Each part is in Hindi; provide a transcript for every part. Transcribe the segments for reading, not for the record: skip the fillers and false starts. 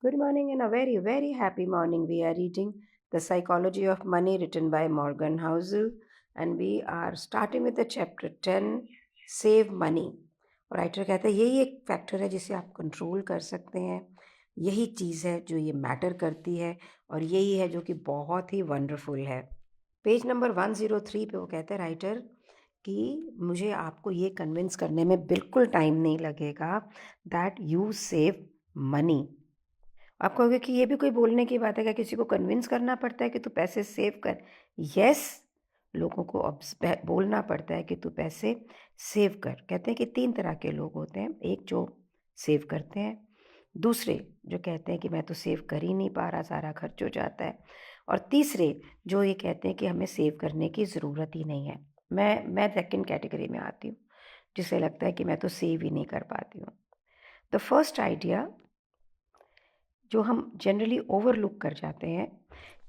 Good morning and a very, very happy morning. We are reading The Psychology of Money written by Morgan Housel and we are starting with the chapter 10 Save Money. और राइटर कहता है यही एक फैक्टर है जिसे आप कंट्रोल कर सकते हैं, यही चीज़ है जो ये मैटर करती है और यही है जो कि बहुत ही वंडरफुल है। पेज नंबर 103 पे वो कहते हैं राइटर कि मुझे आपको ये कन्विंस करने में बिल्कुल टाइम नहीं लगेगा दैट यू सेव मनी। आप कहोगे कि ये भी कोई बोलने की बात है, क्या किसी को कन्विंस करना पड़ता है कि तू पैसे सेव कर? यस, लोगों को बोलना पड़ता है कि तू पैसे सेव कर। कहते हैं कि 3 तरह के लोग होते हैं, एक जो सेव करते हैं, दूसरे जो कहते हैं कि मैं तो सेव कर ही नहीं पा रहा, सारा खर्च हो जाता है, और तीसरे जो ये कहते हैं कि हमें सेव करने की ज़रूरत ही नहीं है। मैं सेकंड कैटेगरी में आती हूँ, जिसे लगता है कि मैं तो सेव ही नहीं कर पाती हूँ। द फर्स्ट आइडिया जो हम जनरली ओवरलुक कर जाते हैं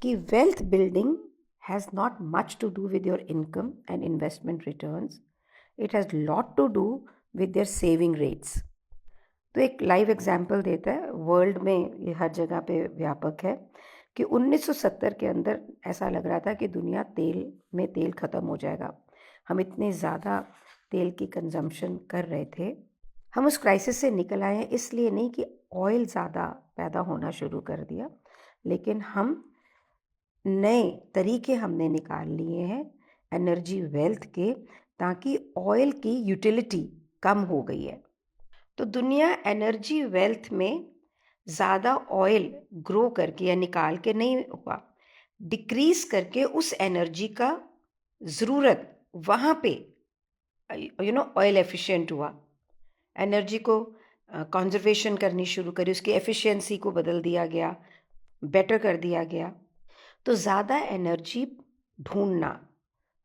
कि wealth building has not much to do with your income and investment returns, it has lot to do with their saving rates. तो एक लाइव एग्जाम्पल देता है, वर्ल्ड में ये हर जगह पे व्यापक है कि 1970 के अंदर ऐसा लग रहा था कि दुनिया तेल ख़त्म हो जाएगा। हम इतने ज़्यादा तेल की कंजम्पशन कर रहे थे। हम उस क्राइसिस से निकल आए हैं इसलिए नहीं कि ऑयल ज़्यादा पैदा होना शुरू कर दिया, लेकिन हम नए तरीके हमने निकाल लिए हैं एनर्जी वेल्थ के, ताकि ऑयल की यूटिलिटी कम हो गई है। तो दुनिया एनर्जी वेल्थ में ज़्यादा ऑयल ग्रो करके या निकाल के नहीं हुआ, डिक्रीज करके उस एनर्जी का ज़रूरत वहाँ पे ऑयल एफिशिएंट हुआ। एनर्जी को कंजर्वेशन करनी शुरू करी, उसकी एफिशिएंसी को बदल दिया गया, बेटर कर दिया गया। तो ज़्यादा एनर्जी ढूंढना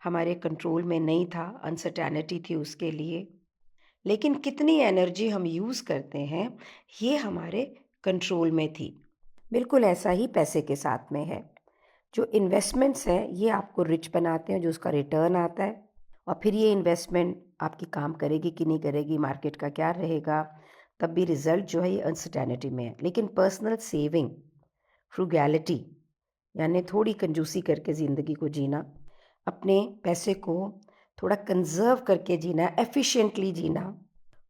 हमारे कंट्रोल में नहीं था, अनसर्टेनिटी थी उसके लिए। लेकिन कितनी एनर्जी हम यूज़ करते हैं ये हमारे कंट्रोल में थी। बिल्कुल ऐसा ही पैसे के साथ में है। जो इन्वेस्टमेंट्स हैं ये आपको रिच बनाते हैं, जो उसका रिटर्न आता है, और फिर ये इन्वेस्टमेंट आपकी काम करेगी कि नहीं करेगी, मार्केट का क्या रहेगा, तब भी रिजल्ट जो है ये अनसर्टेनिटी में है। लेकिन पर्सनल सेविंग, फ्रूगैलिटी यानी थोड़ी कंजूसी करके ज़िंदगी को जीना, अपने पैसे को थोड़ा कंजर्व करके जीना, एफिशिएंटली जीना,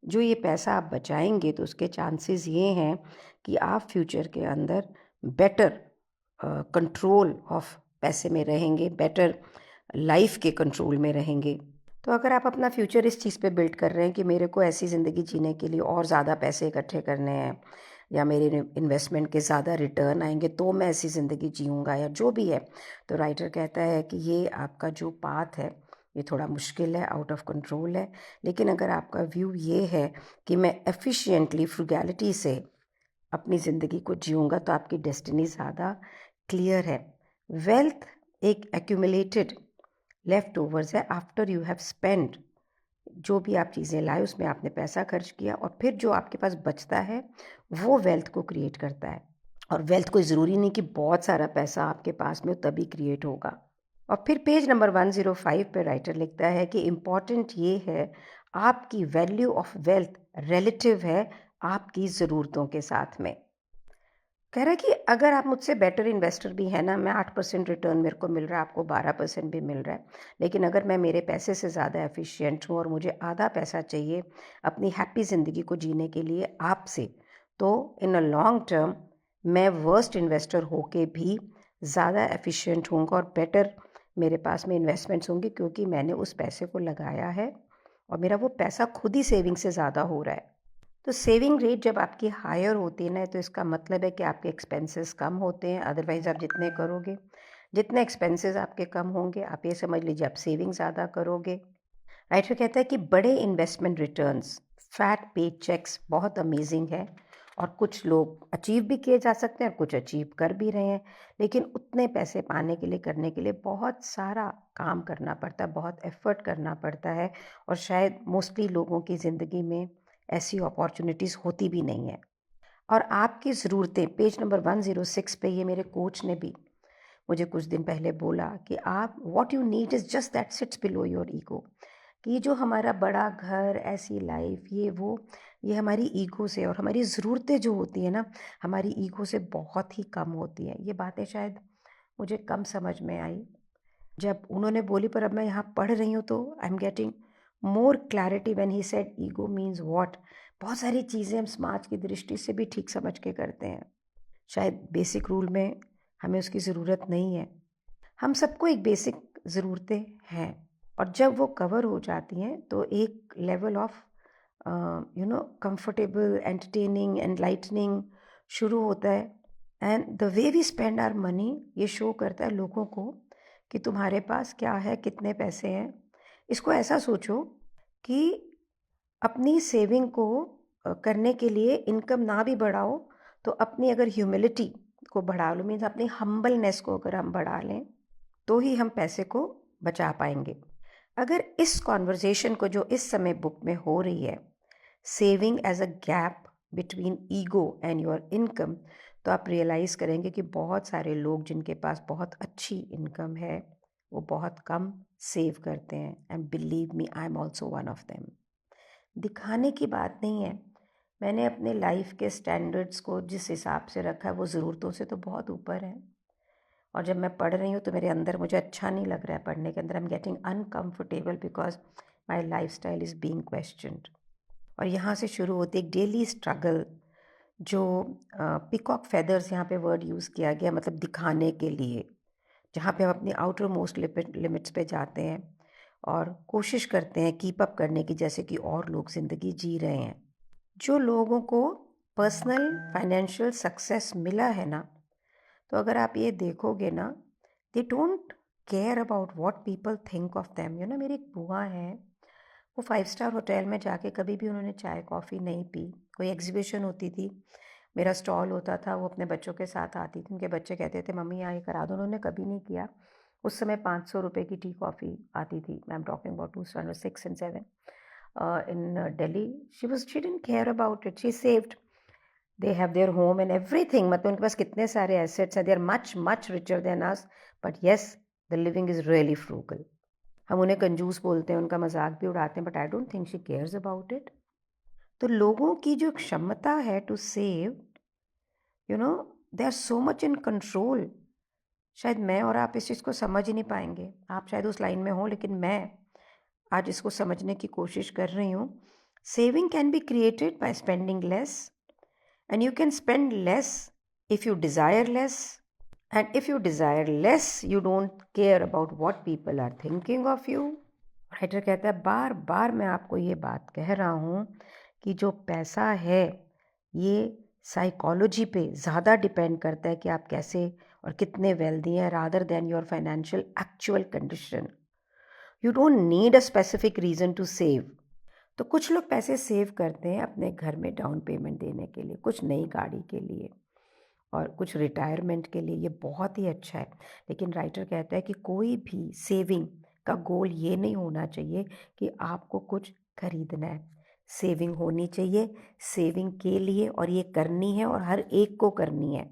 जो ये पैसा आप बचाएंगे तो उसके चांसेस ये हैं कि आप फ्यूचर के अंदर बेटर कंट्रोल ऑफ पैसे में रहेंगे, बेटर लाइफ के कंट्रोल में रहेंगे। तो अगर आप अपना फ्यूचर इस चीज़ पे बिल्ड कर रहे हैं कि मेरे को ऐसी ज़िंदगी जीने के लिए और ज़्यादा पैसे इकट्ठे करने हैं, या मेरे इन्वेस्टमेंट के ज़्यादा रिटर्न आएंगे तो मैं ऐसी ज़िंदगी जीऊँगा, या जो भी है, तो राइटर कहता है कि ये आपका जो पाथ है ये थोड़ा मुश्किल है, आउट ऑफ कंट्रोल है। लेकिन अगर आपका व्यू ये है कि मैं एफिशिएंटली फ्रूगैलिटी से अपनी ज़िंदगी को जीऊँगा, तो आपकी डेस्टिनी ज़्यादा क्लियर है। वेल्थ एक एक्यूमुलेटेड लेफ्ट ओवर्स है आफ्टर यू हैव स्पेंड। जो भी आप चीज़ें लाए उसमें आपने पैसा खर्च किया, और फिर जो आपके पास बचता है वो वेल्थ को क्रिएट करता है। और वेल्थ कोई ज़रूरी नहीं कि बहुत सारा पैसा आपके पास में हो तभी क्रिएट होगा। और फिर पेज नंबर 105 पे राइटर लिखता है कि इम्पॉर्टेंट ये है, आपकी वैल्यू ऑफ वेल्थ रिलेटिव है आपकी ज़रूरतों के साथ में। कह रहा है कि अगर आप मुझसे बेटर इन्वेस्टर भी है ना, मैं 8% रिटर्न मेरे को मिल रहा है, आपको 12% भी मिल रहा है, लेकिन अगर मैं मेरे पैसे से ज़्यादा एफिशिएंट हूँ और मुझे आधा पैसा चाहिए अपनी हैप्पी ज़िंदगी को जीने के लिए आपसे, तो इन अ लॉन्ग टर्म मैं वर्स्ट इन्वेस्टर होके भी ज़्यादा एफिशिएंट होऊंगा और बेटर मेरे पास में इन्वेस्टमेंट्स होंगी, क्योंकि मैंने उस पैसे को लगाया है और मेरा वो पैसा खुद ही सेविंग से ज़्यादा हो रहा है। तो सेविंग रेट जब आपकी हायर होती है ना, तो इसका मतलब है कि आपके एक्सपेंसेस कम होते हैं। अदरवाइज़ आप जितने करोगे, जितने एक्सपेंसेस आपके कम होंगे, आप ये समझ लीजिए आप सेविंग ज़्यादा करोगे। राइटर कहता है कि बड़े इन्वेस्टमेंट रिटर्न्स, फैट पे चेक्स बहुत अमेजिंग है, और कुछ लोग अचीव भी किए जा सकते हैं और कुछ अचीव कर भी रहे हैं, लेकिन उतने पैसे पाने के लिए, करने के लिए बहुत सारा काम करना पड़ता है, बहुत एफर्ट करना पड़ता है, और शायद मोस्टली लोगों की ज़िंदगी में ऐसी अपॉर्चुनिटीज़ होती भी नहीं है। और आपकी ज़रूरतें, पेज नंबर 106 पे ये मेरे कोच ने भी मुझे कुछ दिन पहले बोला कि आप what you need is just that sits below your ego. कि ये जो हमारा बड़ा घर, ऐसी लाइफ, ये हमारी ईगो से और हमारी ज़रूरतें जो होती हैं ना, हमारी ईगो से बहुत ही कम होती हैं। ये बातें शायद मुझे कम समझ में आई जब उन्होंने बोली, पर अब मैं यहाँ पढ़ रही हूँ तो I am getting more clarity when he said ego means what. बहुत सारी चीज़ें हम समाज की दृष्टि से भी ठीक समझ के करते हैं, शायद बेसिक रूल में हमें उसकी ज़रूरत नहीं है। हम सबको एक बेसिक ज़रूरतें हैं, और जब वो कवर हो जाती हैं तो एक level of comfortable, entertaining, enlightening शुरू होता है। And the way we spend our money, ये शो करता है लोगों को कि तुम्हारे पास क्या है, कितने पैसे हैं। इसको ऐसा सोचो कि अपनी सेविंग को करने के लिए इनकम ना भी बढ़ाओ, तो अपनी अगर ह्यूमिलिटी को बढ़ा लो, मीन्स अपनी हम्बलनेस को अगर हम बढ़ा लें, तो ही हम पैसे को बचा पाएंगे। अगर इस कॉन्वर्जेशन को जो इस समय बुक में हो रही है, saving as a gap between ego and your income, तो आप रियलाइज़ करेंगे कि बहुत सारे लोग जिनके पास बहुत अच्छी इनकम है, वो बहुत कम सेव करते हैं। And believe me, I am also one of them. दिखाने की बात नहीं है, मैंने अपने लाइफ के स्टैंडर्ड्स को जिस हिसाब से रखा है वो ज़रूरतों से तो बहुत ऊपर है। और जब मैं पढ़ रही हूँ तो मेरे अंदर मुझे अच्छा नहीं लग रहा है पढ़ने के अंदर। I am getting uncomfortable because my life style is being questioned. और यहाँ से शुरू होती एक डेली स्ट्रगल, जो पिकॉक फेदर्स यहाँ पे वर्ड यूज़ किया गया, मतलब दिखाने के लिए, जहाँ पे हम अपनी आउटर मोस्ट लिमिट्स पे जाते हैं और कोशिश करते हैं कीप अप करने की, जैसे कि और लोग ज़िंदगी जी रहे हैं। जो लोगों को पर्सनल फाइनेंशियल सक्सेस मिला है ना, तो अगर आप ये देखोगे ना, they don't care about what people think of them. मेरी एक बुआ है, वो 5 स्टार होटल में जाके कभी भी उन्होंने चाय कॉफ़ी नहीं पी। कोई एग्जीबिशन होती थी, मेरा स्टॉल होता था, वो अपने बच्चों के साथ आती थी, उनके बच्चे कहते थे मम्मी यहाँ ये करा दो, उन्होंने कभी नहीं किया। उस समय 500 रुपये की टी कॉफ़ी आती थी। I am talking about 2006 and 7 in Delhi. She didn't care about it. She saved. They have their home and everything. मतलब उनके पास कितने सारे assets हैं. They are much much richer than us. But yes, the living is really frugal. हम उन्हें कंजूस बोलते हैं, उनका मजाक भी उड़ाते हैं, but I don't think she cares about it. तो लोगों की जो क्षमता है to save, they are so much in control. शायद मैं और आप इस चीज़ को समझ ही नहीं पाएंगे। आप शायद उस लाइन में हो, लेकिन मैं आज इसको समझने की कोशिश कर रही हूँ। Saving can be created by spending less, and you can spend less if you desire less, and if you desire less you don't care about what people are thinking of you. Writer कहता है, बार बार मैं आपको ये बात कह रहा हूँ कि जो पैसा है ये साइकोलॉजी पे ज़्यादा डिपेंड करता है कि आप कैसे और कितने वेल्दी हैं, rather than your financial actual condition. You don't need a specific reason to save. तो कुछ लोग पैसे सेव करते हैं अपने घर में डाउन पेमेंट देने के लिए, कुछ नई गाड़ी के लिए, और कुछ रिटायरमेंट के लिए। ये बहुत ही अच्छा है, लेकिन राइटर कहता है कि कोई भी सेविंग का गोल ये नहीं होना चाहिए कि आपको कुछ खरीदना है। सेविंग होनी चाहिए सेविंग के लिए, और ये करनी है और हर एक को करनी है।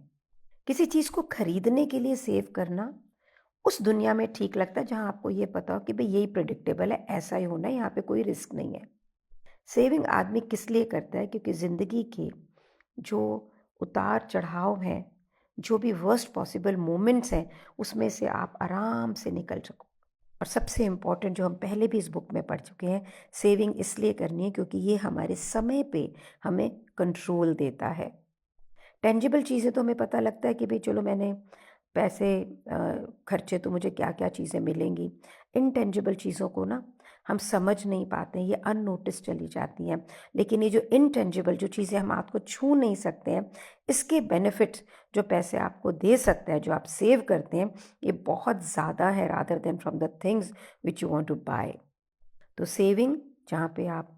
किसी चीज़ को खरीदने के लिए सेव करना उस दुनिया में ठीक लगता है जहाँ आपको ये पता हो कि भाई यही प्रेडिक्टेबल है, ऐसा ही होना है, यहाँ पे कोई रिस्क नहीं है। सेविंग आदमी किस लिए करता है? क्योंकि ज़िंदगी के जो उतार चढ़ाव हैं, जो भी वर्स्ट पॉसिबल मोमेंट्स हैं, उसमें से आप आराम से निकल सको। और सबसे इम्पॉर्टेंट, जो हम पहले भी इस बुक में पढ़ चुके हैं, सेविंग इसलिए करनी है क्योंकि ये हमारे समय पे हमें कंट्रोल देता है। टेंजिबल चीज़ें तो हमें पता लगता है कि भाई चलो मैंने पैसे खर्चे तो मुझे क्या क्या चीज़ें मिलेंगी। इनटेंजिबल चीज़ों को ना हम समझ नहीं पाते हैं, ये अननोटिस चली जाती हैं। लेकिन ये जो इनटेंजिबल, जो चीज़ें हम हाथ को छू नहीं सकते हैं, इसके बेनिफिट जो पैसे आपको दे सकते हैं, जो आप सेव करते हैं, ये बहुत ज़्यादा है rather than from the things which you want to buy. तो सेविंग, जहाँ पे आप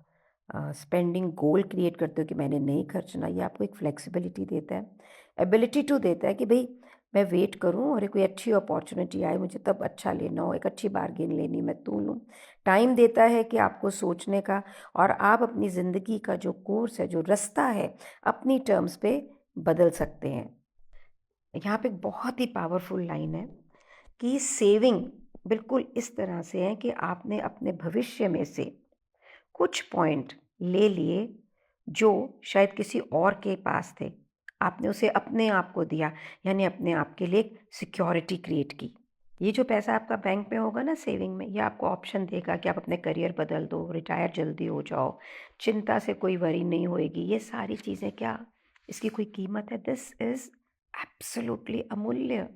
स्पेंडिंग गोल क्रिएट करते हो कि मैंने नहीं खर्चना, ये आपको एक फ्लेक्सिबिलिटी देता है, एबिलिटी टू देता है कि भाई मैं वेट करूं और एक कोई अच्छी अपॉर्चुनिटी आए, मुझे तब अच्छा लेना हो, एक अच्छी बार्गेन लेनी, मैं तू लूँ। टाइम देता है कि आपको सोचने का, और आप अपनी ज़िंदगी का जो कोर्स है, जो रास्ता है, अपनी टर्म्स पे बदल सकते हैं। यहाँ पे एक बहुत ही पावरफुल लाइन है कि सेविंग बिल्कुल इस तरह से हैं कि आपने अपने भविष्य में से कुछ पॉइंट ले लिए जो शायद किसी और के पास थे। आपने उसे अपने आप को दिया, यानी अपने आप के लिए एक सिक्योरिटी क्रिएट की। ये जो पैसा आपका बैंक में होगा ना सेविंग में, ये आपको ऑप्शन देगा कि आप अपने करियर बदल दो, रिटायर जल्दी हो जाओ, चिंता से कोई वरी नहीं होएगी। ये सारी चीज़ें क्या इसकी कोई कीमत है? दिस इज़ एब्सोल्युटली अमूल्य।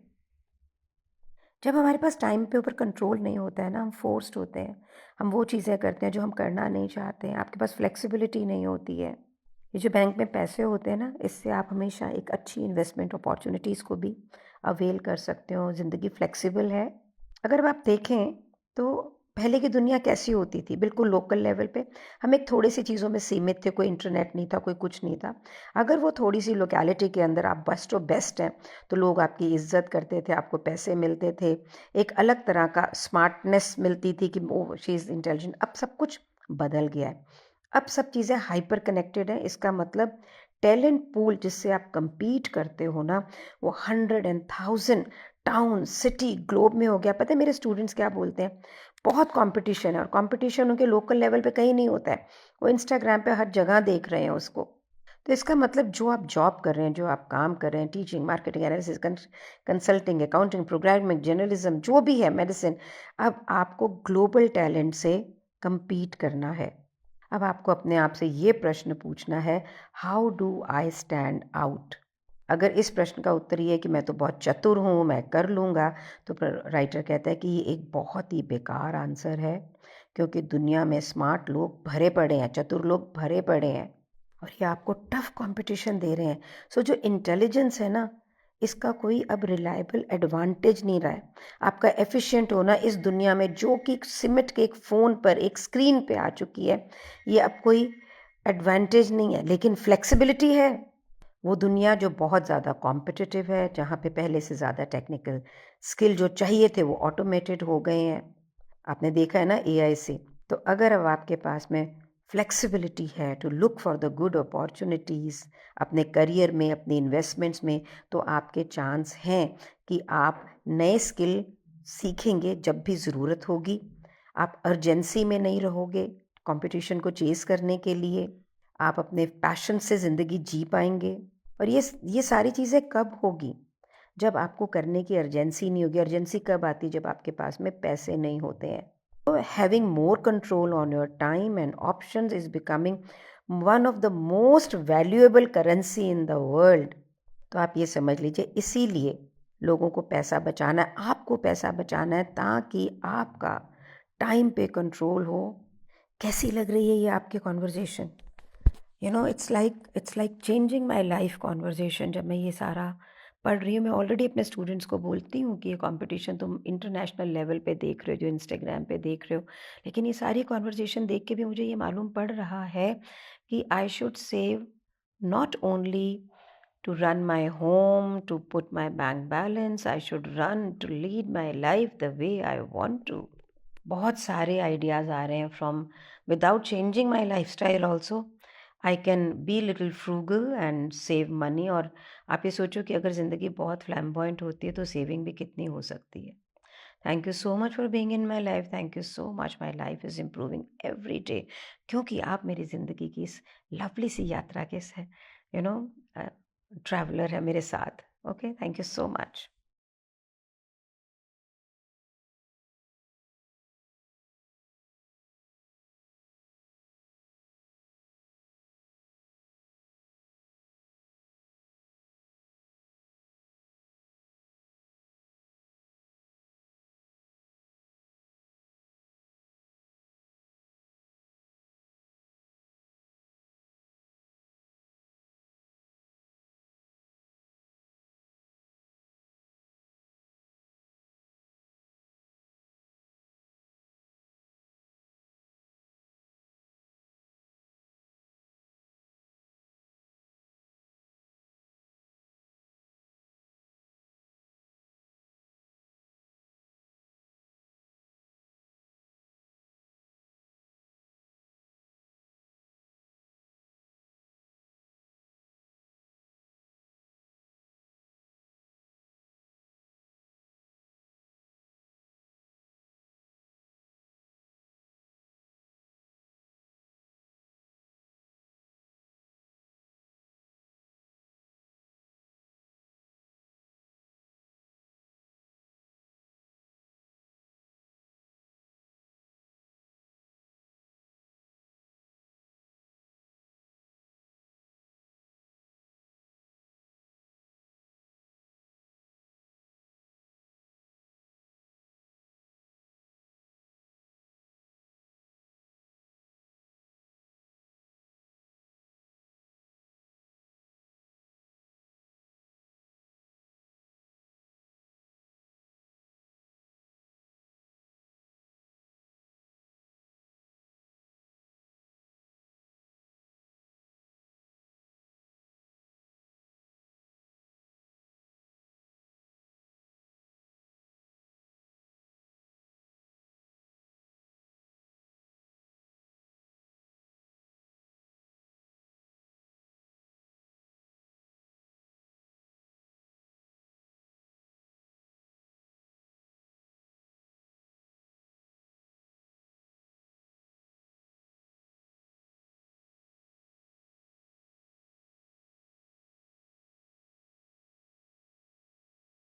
जब हमारे पास टाइम पे ऊपर कंट्रोल नहीं होता है ना, हम फोर्स्ड होते हैं, हम वो चीज़ें करते हैं जो हम करना नहीं चाहते हैं, आपके पास फ्लेक्सिबिलिटी नहीं होती है। ये जो बैंक में पैसे होते हैं ना, इससे आप हमेशा एक अच्छी इन्वेस्टमेंट अपॉर्चुनिटीज़ को भी अवेल कर सकते हो। ज़िंदगी फ्लेक्सिबल है। अगर आप देखें तो पहले की दुनिया कैसी होती थी, बिल्कुल लोकल लेवल पे हम एक थोड़ी सी चीज़ों में सीमित थे, कोई इंटरनेट नहीं था, कोई कुछ नहीं था। अगर वो थोड़ी सी लोकेलिटी के अंदर आप बेस्ट ऑफ बेस्ट हैं तो लोग आपकी इज्जत करते थे, आपको पैसे मिलते थे, एक अलग तरह का स्मार्टनेस मिलती थी कि ओ शी इज़ इंटेलिजेंट। अब सब कुछ बदल गया है। अब सब चीज़ें हाइपर कनेक्टेड हैं। इसका मतलब टैलेंट पूल जिससे आप compete करते हो ना, वो 100 and 1000 टाउन सिटी ग्लोब में हो गया। पता है मेरे स्टूडेंट्स क्या बोलते हैं? बहुत कंपटीशन है, और कंपटीशन उनके लोकल लेवल पे कहीं नहीं होता है, वो इंस्टाग्राम पे हर जगह देख रहे हैं उसको। तो इसका मतलब जो आप जॉब कर रहे हैं, जो आप काम कर रहे हैं, teaching, marketing, analysis, consulting, accounting, programming, journalism, जो भी है, मेडिसिन, अब आपको ग्लोबल टैलेंट से compete करना है। अब आपको अपने आप से ये प्रश्न पूछना है, how do I stand out? अगर इस प्रश्न का उत्तर ये है कि मैं तो बहुत चतुर हूँ, मैं कर लूँगा, तो राइटर कहता है कि ये एक बहुत ही बेकार आंसर है, क्योंकि दुनिया में स्मार्ट लोग भरे पड़े हैं, चतुर लोग भरे पड़े हैं, और ये आपको टफ कंपटीशन दे रहे हैं। सो जो इंटेलिजेंस है ना, इसका कोई अब रिलायबल एडवांटेज नहीं रहा है। आपका एफिशिएंट होना इस दुनिया में जो कि सिमट के एक फ़ोन पर एक स्क्रीन पे आ चुकी है, ये अब कोई एडवांटेज नहीं है। लेकिन फ्लेक्सिबिलिटी है। वो दुनिया जो बहुत ज़्यादा कॉम्पिटिटिव है, जहाँ पे पहले से ज़्यादा टेक्निकल स्किल जो चाहिए थे वो ऑटोमेटेड हो गए हैं। आपने देखा है ना एआई से। तो अगर अब आपके पास में फ्लेक्सिबिलिटी है to look for the good opportunities अपने करियर में, अपने इन्वेस्टमेंट्स में, तो आपके चांस हैं कि आप नए स्किल सीखेंगे जब भी ज़रूरत होगी। आप अर्जेंसी में नहीं रहोगे कंपटीशन को चेज़ करने के लिए। आप अपने पैशन से ज़िंदगी जी पाएंगे। और ये सारी चीज़ें कब होगी? जब आपको करने की अर्जेंसी नहीं होगी। अर्जेंसी कब आती है? जब आपके पास में पैसे नहीं होते हैं। तो having more control on your time and options is becoming one of the most valuable currency in the world. तो आप ये समझ लीजिए, इसीलिए लोगों को पैसा बचाना है, आपको पैसा बचाना है, ताकि आपका टाइम पे कंट्रोल हो। कैसी लग रही है ये आपकी conversation? It's like changing my life conversation. जब मैं ये सारा पढ़ रही हूँ, मैं ऑलरेडी अपने स्टूडेंट्स को बोलती हूँ कि ये कंपटीशन तुम इंटरनेशनल लेवल पे देख रहे हो, जो इंस्टाग्राम पे देख रहे हो, लेकिन ये सारी कॉन्वर्जेशन देख के भी मुझे ये मालूम पड़ रहा है कि I should save not only to run my home, to put my bank balance. I should run to lead my life the way I want to. बहुत सारे आइडियाज़ आ रहे हैं from without changing my life style also I can be little frugal and save money. और आप ये सोचो कि अगर ज़िंदगी बहुत फ्लैम्बॉइंट होती है तो सेविंग भी कितनी हो सकती है। Thank you so much for being in my life. Thank you so much. My life is improving every day, क्योंकि आप मेरी ज़िंदगी की इस लवली सी यात्रा के यू नो ट्रैवलर है मेरे साथ। Okay, thank you so much.